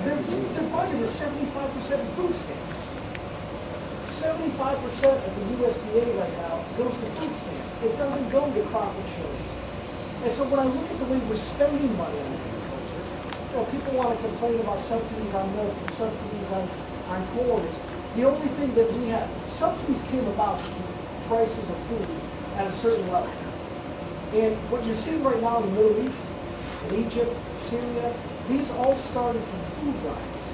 Their budget is 75% in food stamps. 75% of the USDA right now goes to food stamps. It doesn't go to crop insurance. And so when I look at the way we're spending money on agriculture, people want to complain about subsidies on milk and subsidies on corn. The only thing that we have, subsidies came about to keep prices of food at a certain level. And what you're seeing right now in the Middle East, in Egypt, Syria, these all started from food riots.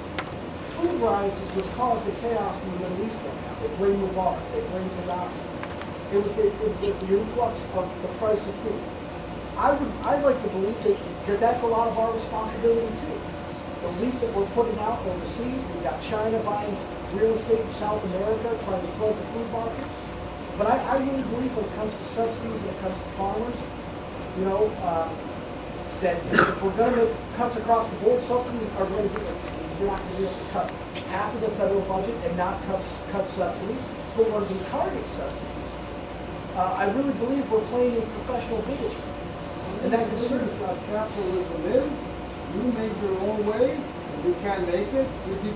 Food riots is what's caused the chaos in the Middle East right now. They blamed Mubarak, they blamed Gaddafi. It was the influx of the price of food. I'd like to believe that that's a lot of our responsibility too. The wheat that we're putting out overseas, we've got China buying real estate in South America, trying to flood the food market. But I really believe when it comes to subsidies, when it comes to farmers, that if we're going to make cuts across the board, subsidies are going to be, you're not going to be able to cut half of the federal budget and not cut subsidies, but we're going to target subsidies. I really believe we're playing in professional bigotry. And that concerns me. What capitalism is, you make your own way, and you can't make it, you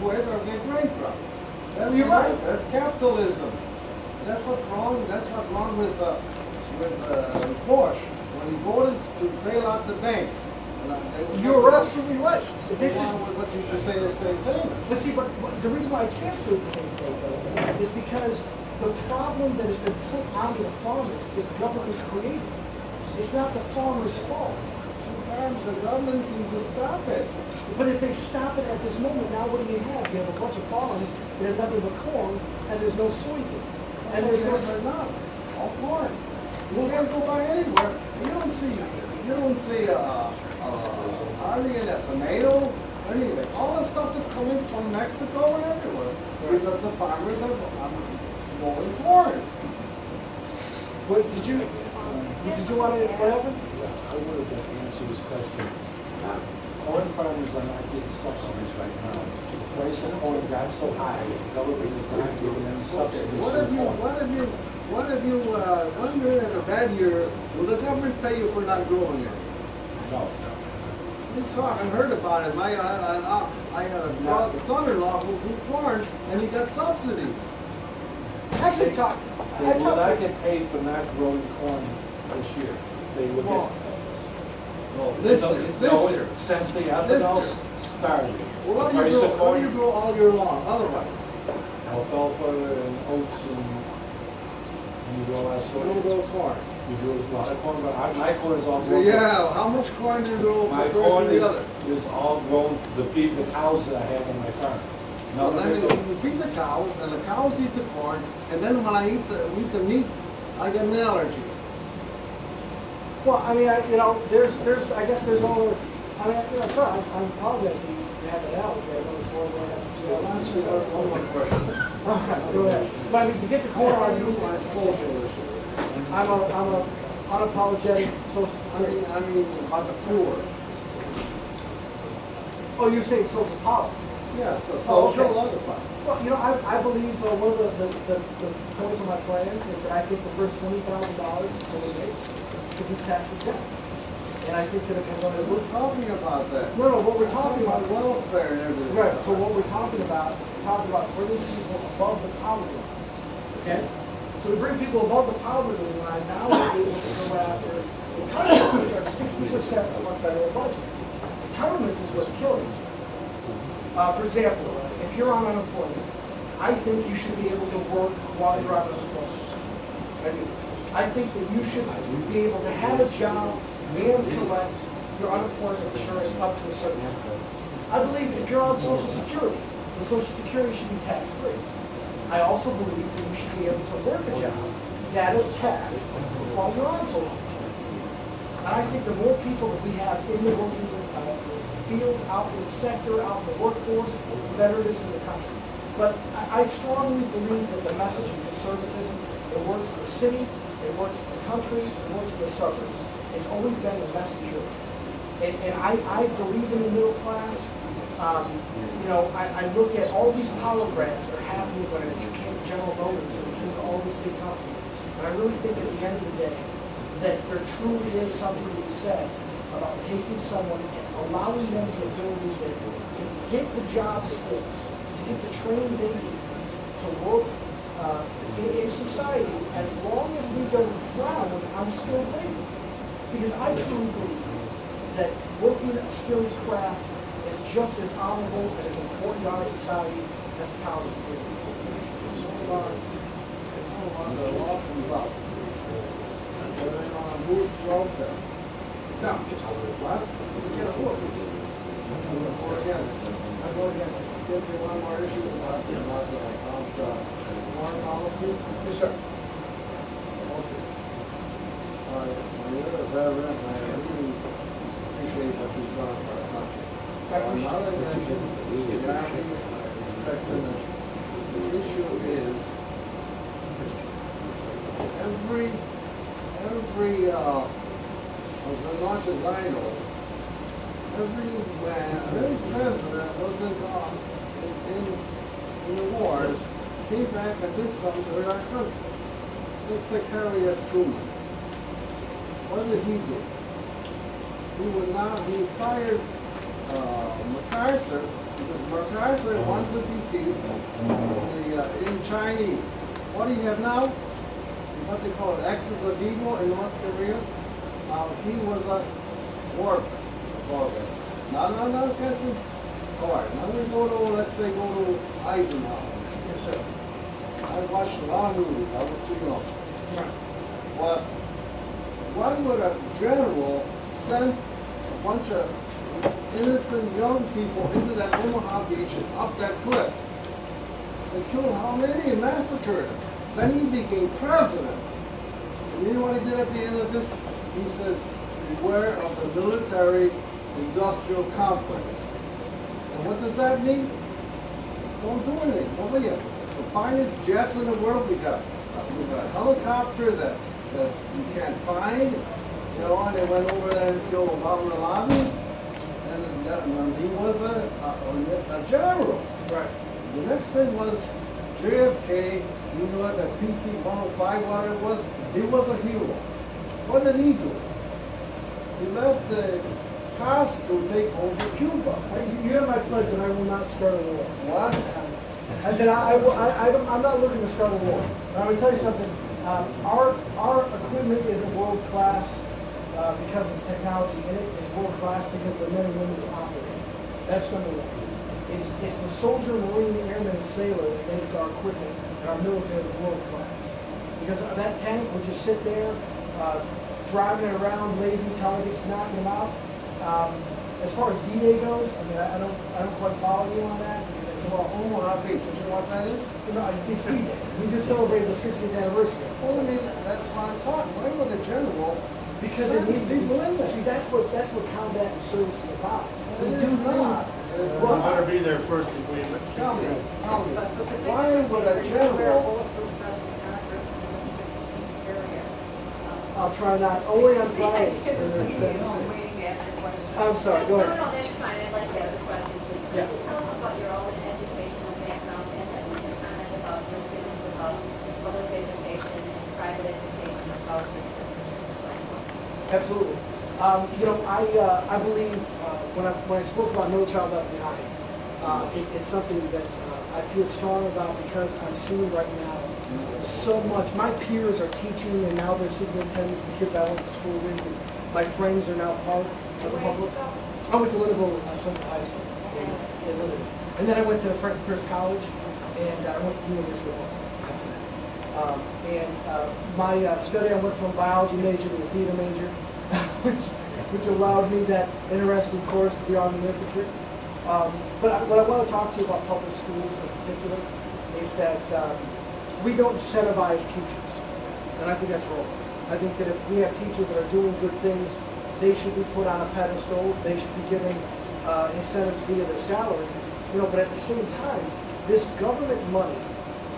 quit or get bankrupt. That's You're right. That's capitalism. That's what's wrong. That's what's wrong with Bush when he voted to bail out the banks. You're absolutely right. This is what you should say the same thing. But see, but the reason why I can't say the same thing though is because the problem that has been put onto the farmers is government created. It's not the farmer's fault. Sometimes the government can just stop it. But if they stop it at this moment, now what do you have? You have a bunch of farms that have nothing but corn, and there's no soybeans. And there's not all corn. You can't go by anywhere. You don't see hardly a tomato, anything. All this stuff is coming from Mexico and everywhere because the farmers are growing corn. What did you want to what happened? I would have answered this question. Corn farmers are not getting subsidies right now. The price of corn got so high, the government is not giving them subsidies. One year in a bad year, will the government pay you for not growing it? No. I heard about it. I had a son-in-law who grew corn, and he got subsidies. Actually, They will not get paid for not growing corn this year. They will get. This year. Since the ethanol started. Well, what do you grow all year long, otherwise? Alfalfa and oats and you grow less You don't grow corn. You do a lot of corn, but my corn is all grown. Yeah, how much corn do you grow My compared corn to the other? is all grown to feed the cows that I have on my farm. Well, then you feed the cows, and the cows eat the corn, and then when I eat the meat, I get an allergy. Well, I mean, there's, I guess there's all, sorry, I apologize if you have an allergy. I know it's one way. I'll answer one more question. Okay, go ahead. But I mean, to get the corn on you, my social issue. I'm a unapologetic social. I mean, about the poor. Oh, you're saying social policy? Yes, a Oh, social okay. otherwise. Well, I believe one of the points of my plan is that I think the first $20,000 that someone makes should be tax exempt. And I think that if we're going to We're talking about that. No, what we're talking about, welfare and everything. right, so what we're talking about bringing people above the poverty line. Okay? So we bring people above the poverty line, now we're able to go after entitlements, which are 60% of our federal budget. Entitlements is what's killing us. For example, if you're on unemployment, I think you should be able to work while you're on unemployment. I do. I think that you should be able to have a job and collect your unemployment insurance up to a certain level. I believe if you're on Social Security, the Social Security should be tax-free. I also believe that you should be able to work a job that is taxed while you're on Social Security. And I think the more people that we have in the working field, out in the sector, out in the workforce, the better it is for the country. But I strongly believe that the message of conservatism, it works in the city, it works in the country, it works in the suburbs. It's always been the messenger. And I believe in the middle class. I look at all these power grabs that are happening when it became General Motors and it became all these big companies. And I really think at the end of the day that there truly is something to be said about taking someone and allowing them the ability to get the job skills, to get the training they need to work in society, as long as we don't frown on skilled labor. Because I truly believe that working a skilled craft is just as honorable and as important to our society as a college degree. The law comes up. Whether they want to move welfare. No. What? We can't afford it. Or against it. I go against it. Give me one more issue about foreign policy. Yes, sir. Okay. When you're a veteran, I really appreciate what you've done for our country. Another issue, the Army, I respect them. The issue is not as I know, every president was in the wars, came back and did something for our country. Take Harry S. Truman. What did he do? He fired MacArthur because MacArthur wanted to defeat the Chinese. What do you have now? What they call it, axis of evil in North Korea. He was a war veteran. No, Kessie. All right, now we go to, let's say, Eisenhower. Yes, sir. I watched a lot of movies. I was too young. Right. But why would a general send a bunch of innocent young people into that Omaha beach and up that cliff? They killed how many and massacred them. Then he became president. And you know what he did at the end of this? He says, beware of the military-industrial complex. And what does that mean? Don't do anything. What are you? The finest jets in the world we got. We got a helicopter that you can't find. You know, and they went over there and killed Osama bin Laden. And he was a general. Right. The next thing was JFK. You know what the PT-105 what it was? He was a hero. What did he do? He let the Castro take over Cuba. You have my pledge that I will not start a war. What? I said I'm not looking to start a war. But I will tell you something. Our equipment isn't world class because of the technology in it. It's world class because of the men and women who operate it. That's number one. It's the soldier, marine, airman, and sailor that makes our equipment and our military world class. Because that tank would just sit there, driving it around, lazy targets, knocking them out. As far as D-Day goes, I mean, I don't quite follow you on that. Well, Omaha Beach, you know what that is? No, it's D-Day. We just celebrated the 60th anniversary. Well, I mean, that's what I'm talking. Why would the general? Because they need people in there. See, that's what combat and service is about. We It do is not. things. Well, I better be there first before you Tell me, But the thing why is, would they a wear general? bulletproof vests and not dress in the 16 area. I'll try not, only on It's just the Fridays. idea is that he is waiting to ask a question. I'm sorry, go No, ahead. that's fine, I'd like to ask a question, please. Yeah. Can you tell us about your own educational background, and then we can comment about your feelings about public education and private education, or college system, and so forth. Absolutely. You know, I believe when I spoke about No Child Left Behind, it's something that I feel strong about because I'm seeing right now so much. My peers are teaching and now they're superintendents. The kids I went to school with, and my friends are now part of the public. I went to Linneville Central High School in Linneville. And then I went to Franklin Pierce College and I went to the University of Norfolk after that. My study, I went from biology major to a theater major, which allowed me that interesting course to be on the infantry. But what I want to talk to you about public schools in particular is that we don't incentivize teachers, and I think that's wrong. I think that if we have teachers that are doing good things, they should be put on a pedestal. They should be given incentives via their salary. You know, but at the same time, this government money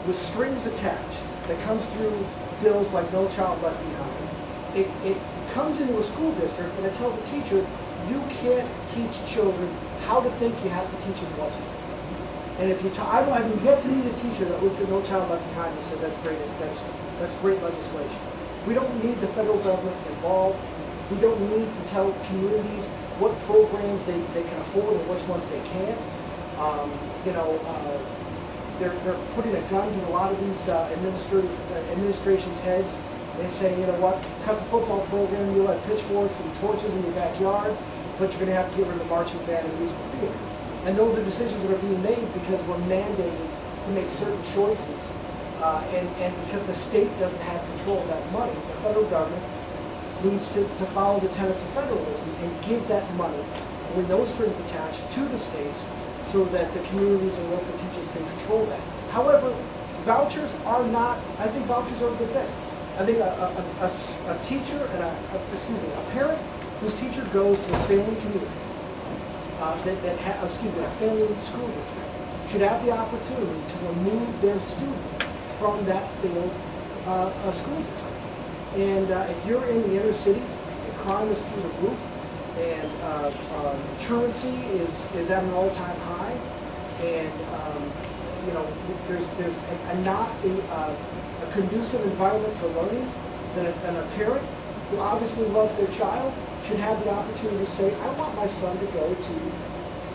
with strings attached that comes through bills like No Child Left Behind, it comes into a school district and it tells a teacher, you can't teach children how to think, you have to teach them what to think. And if you I haven't yet to meet a teacher that looks at No Child Left Behind and says that's great legislation. We don't need the federal government involved. We don't need to tell communities what programs they can afford and which ones they can't. They're putting a gun to a lot of these administration's heads and saying, you know what, cut the football program, you'll have pitchforks and torches in your backyard, but you're going to have to get rid of the marching band and musical theater. And those are decisions that are being made because we're mandated to make certain choices. And because the state doesn't have control of that money, the federal government needs to follow the tenets of federalism and give that money, with those strings attached, to the states so that the communities and local teachers can control that. However, vouchers are not, I think vouchers are a good thing. I think a teacher and a parent whose teacher goes to a failing community, a failing school district, should have the opportunity to remove their student from that failed school district. And if you're in the inner city, the crime is through the roof, and truancy is at an all-time high, and there's not a conducive environment for learning, then a parent who obviously loves their child should have the opportunity to say, I want my son to go to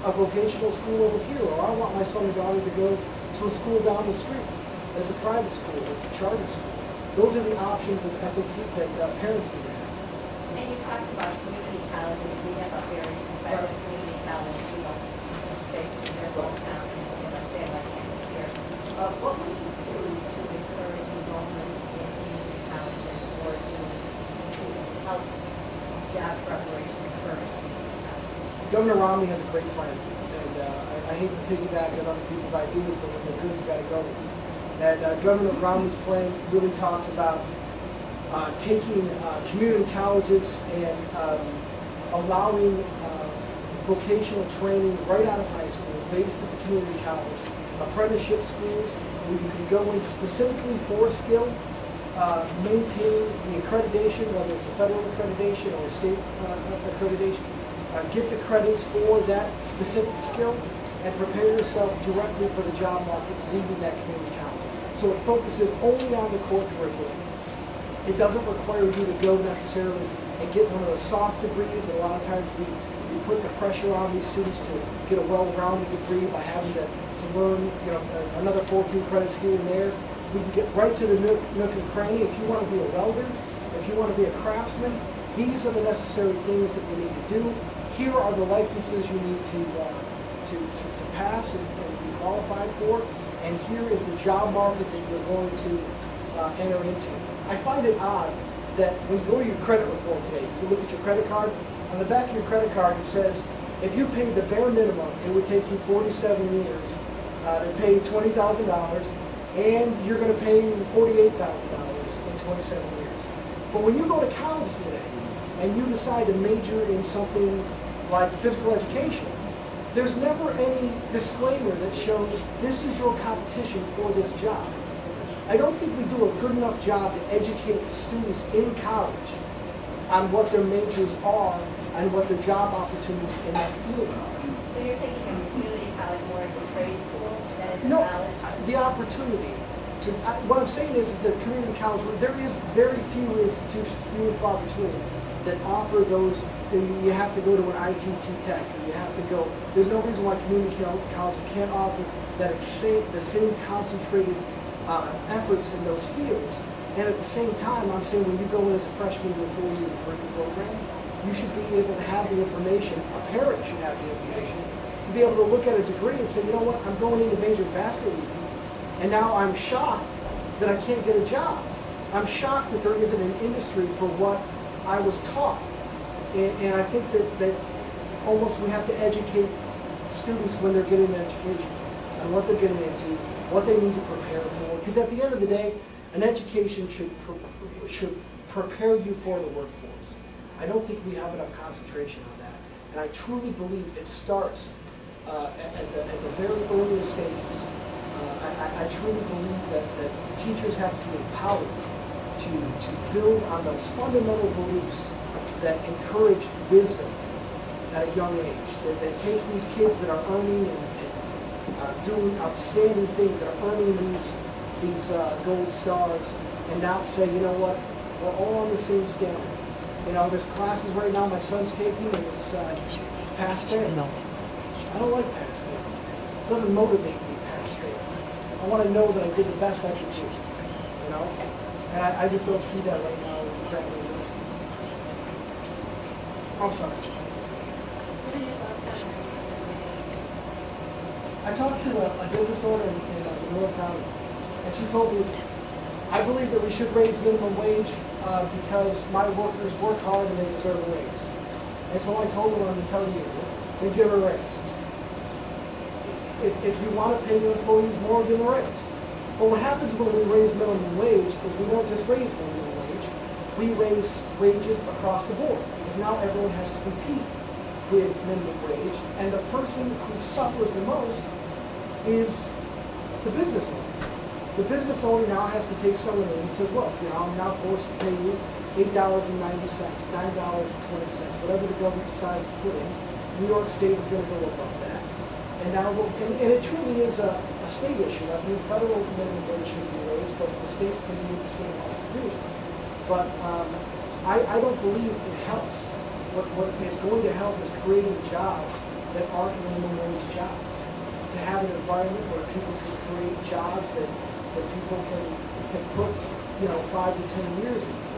a vocational school over here, or I want my son or daughter to go to a school down the street. It's a private school, it's a charter school. Those are the options that I think that parents need to have. And you talked about community colleges. We have a very competitive community college, basically their hometown, and let's say like campus here. What would you do to encourage enrollment in community colleges or to help job preparation occur in community colleges? Governor Romney has a great plan, and I hate to piggyback on other people's ideas, but when they're good, you got to go with them. And Governor Romney's plan really talks about taking community colleges and allowing vocational training right out of high school, based at the community college, apprenticeship schools where you can go in specifically for a skill, maintain the accreditation, whether it's a federal accreditation or a state accreditation, get the credits for that specific skill, and prepare yourself directly for the job market leaving that community college. So it focuses only on the core curriculum. It doesn't require you to go necessarily and get one of the soft degrees. And a lot of times we put the pressure on these students to get a well-rounded degree by having to learn another 14 credits here and there. We can get right to the nook and cranny. If you want to be a welder, if you want to be a craftsman, these are the necessary things that you need to do. Here are the licenses you need to pass and be qualified for. And here is the job market that you're going to enter into. I find it odd that when you go to your credit report today, you look at your credit card, on the back of your credit card it says, if you paid the bare minimum, it would take you 47 years to pay $20,000, and you're going to pay $48,000 in 27 years. But when you go to college today, and you decide to major in something like physical education, there's never any disclaimer that shows this is your competition for this job. I don't think we do a good enough job to educate students in college on what their majors are and what their job opportunities in that field are. So you're thinking of community college more as a trade school than as a No, college? the opportunity. What I'm saying is that community college, there is very few institutions, few and far between, that offer those. You have to go to an ITT Tech, or you have to go. There's no reason why community colleges can't offer the same concentrated efforts in those fields. And at the same time, I'm saying when you go in as a freshman to a 4-year degree program, you should be able to have the information. A parent should have the information to be able to look at a degree and say, you know what, I'm going into major basket weaving, and now I'm shocked that I can't get a job. I'm shocked that there isn't an industry for what I was taught. And I think that almost we have to educate students when they're getting an education and what they're getting into, what they need to prepare for. Because at the end of the day, an education should prepare you for the workforce. I don't think we have enough concentration on that. And I truly believe it starts at the very earliest stages. I truly believe that teachers have to be empowered to build on those fundamental beliefs that encourage wisdom at a young age. That take these kids that are earning and doing outstanding things, that are earning these gold stars, and not say, you know what, we're all on the same standard. You know, there's classes right now my son's taking, and it's pass fail. No. I don't like pass fail. It doesn't motivate me pass fail. I want to know that I did the best I could do. You know, and I just don't see that right now in the Pratt University. I'm sorry. What are your thoughts on I talked to a business owner in Manila County, and she told me, I believe that we should raise minimum wage because my workers work hard and they deserve a raise. And so I told her, I'm going to tell you, then give her a raise. If you want to pay your employees more, give them a raise. But what happens when we raise minimum wage is we don't just raise minimum wage, we raise wages across the board. Because now everyone has to compete with minimum wage, and the person who suffers the most is the business owner. The business owner now has to take someone in and says, look, you know, I'm now forced to pay you $8.90, $9.20, whatever the government decides to put in. New York State is going to go above that. And now, and it truly is a state issue. I mean, federal minimum wage should be raised, but the state can do what the state has to do. But I don't believe it helps. What is going to help is creating jobs that aren't minimum wage jobs. To have an environment where people can create jobs that people can put, you know, 5 to 10 years into.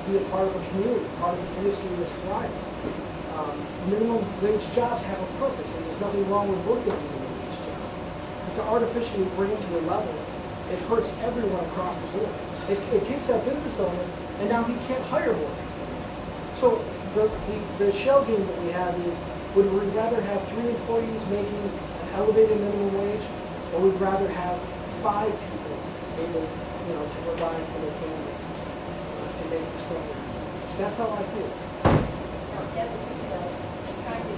Be a part of a community, part of an industry that's thriving. Minimum wage jobs have a purpose, and there's nothing wrong with working a minimum wage job. But to artificially bring it to a level, it hurts everyone across the board. It takes that business owner, and now he can't hire more people. So the shell game that we have is, would we rather have 3 employees making an elevated minimum wage, or would we rather have 5 people able, you know, to provide for their family and make the story? So that's how I feel. as a retailer, trying to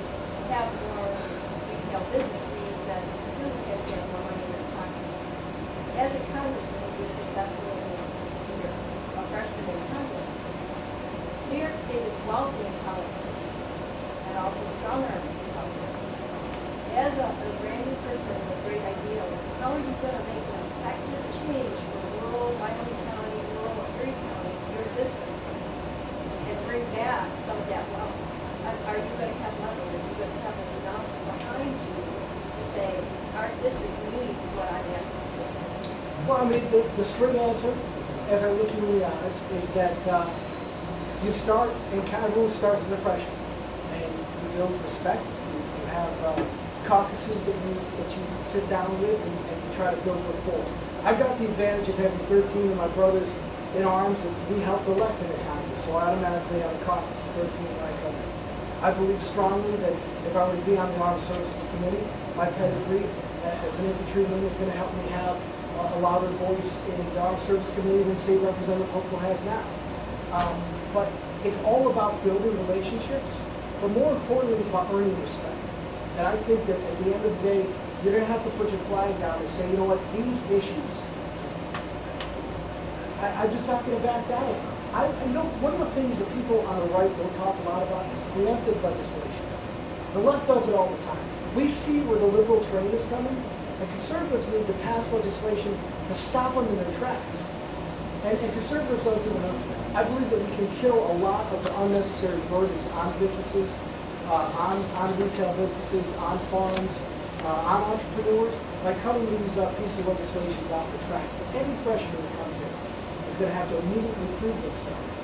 have more retail business means that the consumer has to have more money in their pockets. As a congressman, if you're successful in your a freshman in Congress, New York State is wealthy in politics and also strong arm in politics. As a brand new person with great ideals, how are you going to make an effective change for rural Wyoming County, rural Erie County, your district, and bring back some of that wealth? Are you going to have leverage? Are you going to have enough behind you to say, our district needs what I'm asking for? Well, I mean, the straight answer, as I look you in the eyes, is that you start, and everyone starts as a freshman, and you build respect. You have caucuses that you sit down with, and you try to build rapport. I've got the advantage of having 13 of my brothers in arms, and we helped elect in the Congress, so I automatically have a caucus of 13 when I come in. I believe strongly that if I were to be on the Armed Services Committee, my pedigree as an infantryman is going to help me have a louder voice in the Armed Services Committee than State Representative Hopewell has now. But it's all about building relationships, but more importantly, it's about earning respect. And I think that at the end of the day, you're going to have to put your flag down and say, you know what, these issues, I'm just not going to back down. You know, one of the things that people on the right don't talk a lot about is preemptive legislation. The left does it all the time. We see where the liberal train is coming, and conservatives need to pass legislation to stop them in their tracks. And conservatives don't do enough of that. I believe that we can kill a lot of the unnecessary burdens on businesses, on retail businesses, on farms, on entrepreneurs, by cutting these pieces of legislation off the tracks. But any freshman that comes in is going to have to immediately prove themselves.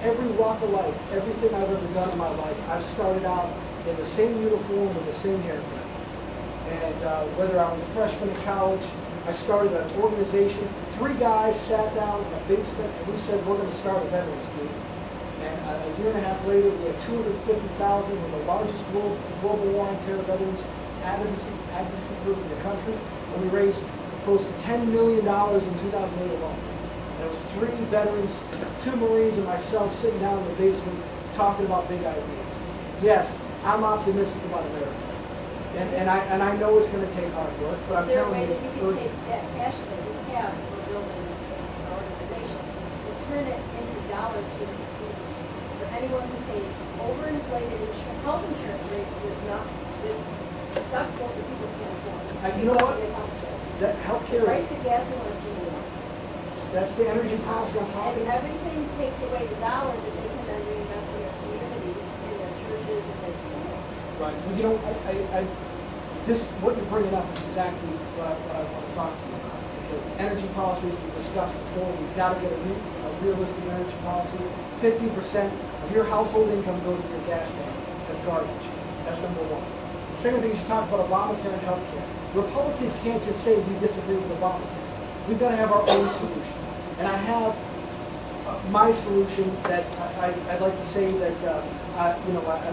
Every walk of life, everything I've ever done in my life, I've started out in the same uniform with the same haircut. And whether I was a freshman in college, I started an organization. 3 guys sat down in a basement and we said, we're going to start a veterans group. And a year and a half later, we had 250,000. We're the largest global war on terror veterans advocacy group in the country. And we raised close to $10 million in 2008 alone. And it was 3 veterans, 2 Marines, and myself sitting down in the basement talking about big ideas. Yes, I'm optimistic about America. And I know it's going to take hard work, but I'm telling you, is there a way that you can take that passion that we have for building an organization and turn it into dollars for the consumers? For anyone who pays overinflated health insurance rates with deductibles that people can't afford. You know what? That healthcare Price is, of gas and whiskey more. that's the energy policy I'm talking And about. everything takes away the dollar that they then reinvest in their communities, in their churches, and their schools. Right. Well, you know, this, what you're bringing up is exactly what I want to talk to you about. Because energy policies we discussed before, we've got to get a realistic energy policy. 15% of your household income goes in your gas tank. That's garbage. That's number one. The second thing is you talked about Obamacare and health care. Republicans can't just say we disagree with Obamacare. We've got to have our own solution. And I have my solution that I'd like to say that, I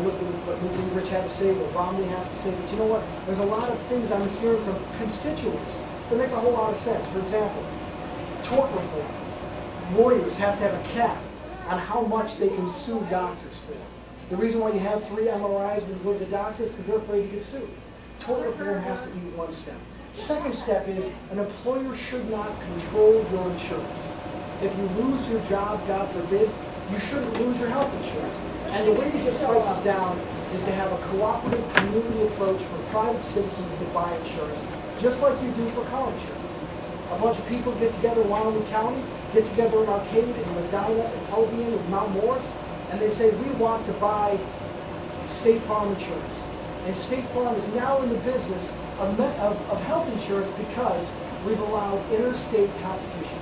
looked at what Newton Rich had to say, what Romney has to say, but you know what? There's a lot of things I'm hearing from constituents that make a whole lot of sense. For example, tort reform. Lawyers have to have a cap on how much they can sue doctors for. The reason why you have 3 MRIs when you go to the doctor is because they're afraid to get sued. Tort reform has to be one step. Second step is an employer should not control your insurance. If you lose your job, God forbid, you shouldn't lose your health insurance. And the way to get prices down is to have a cooperative community approach for private citizens to buy insurance, just like you do for car insurance. A bunch of people get together in Wyoming County, get together in Arcade, in Medina, in Albion, in Mount Morris, and they say, we want to buy State Farm insurance. And State Farm is now in the business of health insurance because we've allowed interstate competition.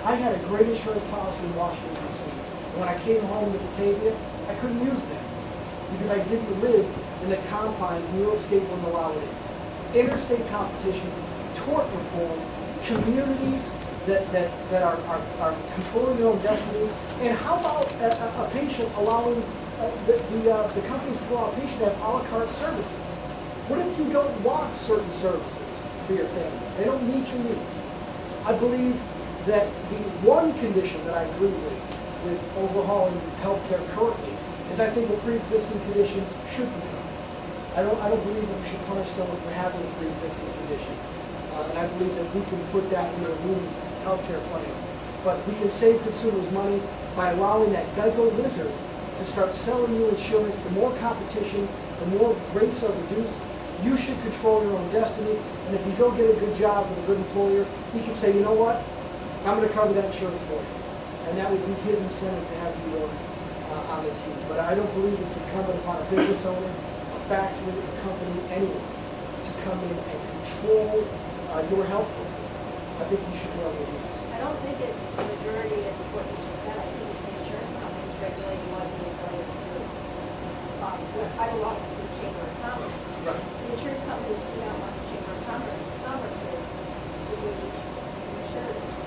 I had a great insurance policy in Washington, D.C. When I came home to Batavia, I couldn't use that because I didn't live in the confines New York State wouldn't allow it in. Interstate competition, tort reform, communities that are controlling their own destiny, and how about a patient allowing the companies to allow a patient to have a la carte services? What if you don't want certain services for your family? They don't meet your needs. I believe that the one condition that I agree with overhauling healthcare currently is I think the pre-existing conditions should be covered. I don't believe that we should punish someone for having a pre-existing condition. And I believe that we can put that in a new healthcare plan. But we can save consumers money by allowing that Geico lizard to start selling you insurance. The more competition, the more rates are reduced. You should control your own destiny. And if you go get a good job with a good employer, he can say, you know what? I'm going to cover that insurance for you. And that would be his incentive to have you on the team. But I don't believe it's incumbent upon a business owner, a factory, a company, anyone to come in and control your health care. I think you should be able to do that. I don't think it's the majority, it's what you just said. I think it's the insurance companies regulating what the employers do. I belong to the Chamber of Commerce. Right. The insurance companies do not want the Chamber of Commerce's to be insurers.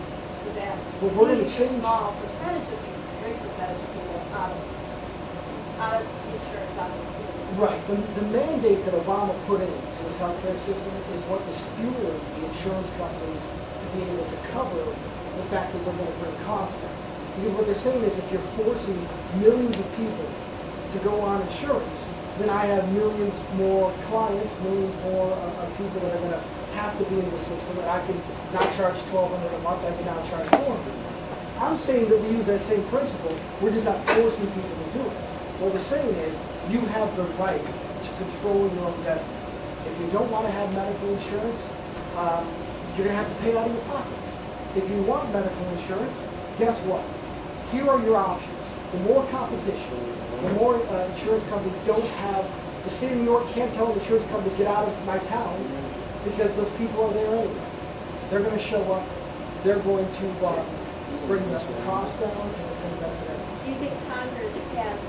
So that Well, we're gonna leaves a change- small percentage of people, a great percentage of people out of insurance, out of the community. Right. The mandate that Obama put into his healthcare system is what is fueling the insurance companies to be able to cover the fact that they're going to bring costs down. Because what they're saying is if you're forcing millions of people to go on insurance, then I have millions more clients, millions more people that are going to have to be in the system, and I can not charge $1,200 a month, I can now charge $400 a month. I'm saying that we use that same principle, we're just not forcing people to do it. What we're saying is, you have the right to control your own destiny. If you don't want to have medical insurance, you're going to have to pay out of your pocket. If you want medical insurance, guess what? Here are your options. The more competition, the more insurance companies don't have, the state of New York can't tell insurance companies get out of my town because those people are there anyway. They're going to show up, they're going to bring the cost down, and it's going to benefit everyone. Do you think Congress has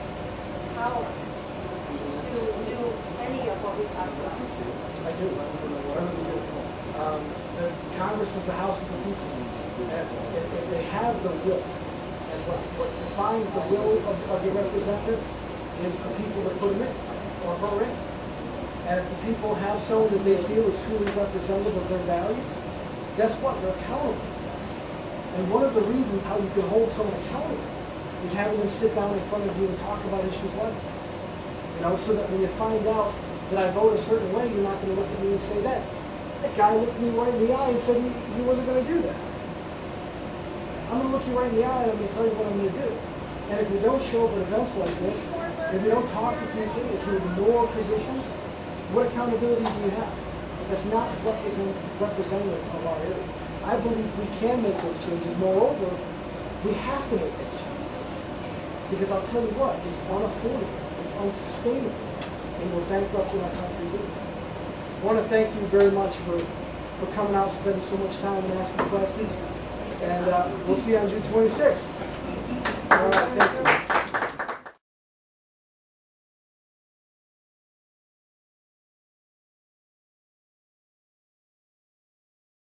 power to do any of what we talked about? I do. I really do. The Congress is the House of the people. And if they have the will, and what defines the will of the representative is the people that put him in, or her in. And if the people have someone that they feel is truly representative of their values, guess what? They're accountable. And one of the reasons how you can hold someone accountable is having them sit down in front of you and talk about issues like this. You know, so that when you find out that I vote a certain way, you're not going to look at me and say that. That guy looked me right in the eye and said he wasn't going to do that. I'm going to look you right in the eye and I'm going to tell you what I'm going to do. And if you don't show up at events like this, if you don't talk to people, if you ignore positions, what accountability do you have? That's not representative of our area. I believe we can make those changes. Moreover, we have to make those changes. Because I'll tell you what, it's unaffordable, it's unsustainable, and we're bankrupting our country with it. I want to thank you very much for coming out, spending so much time and asking questions. And we'll see you on June 26th. All right, thank you.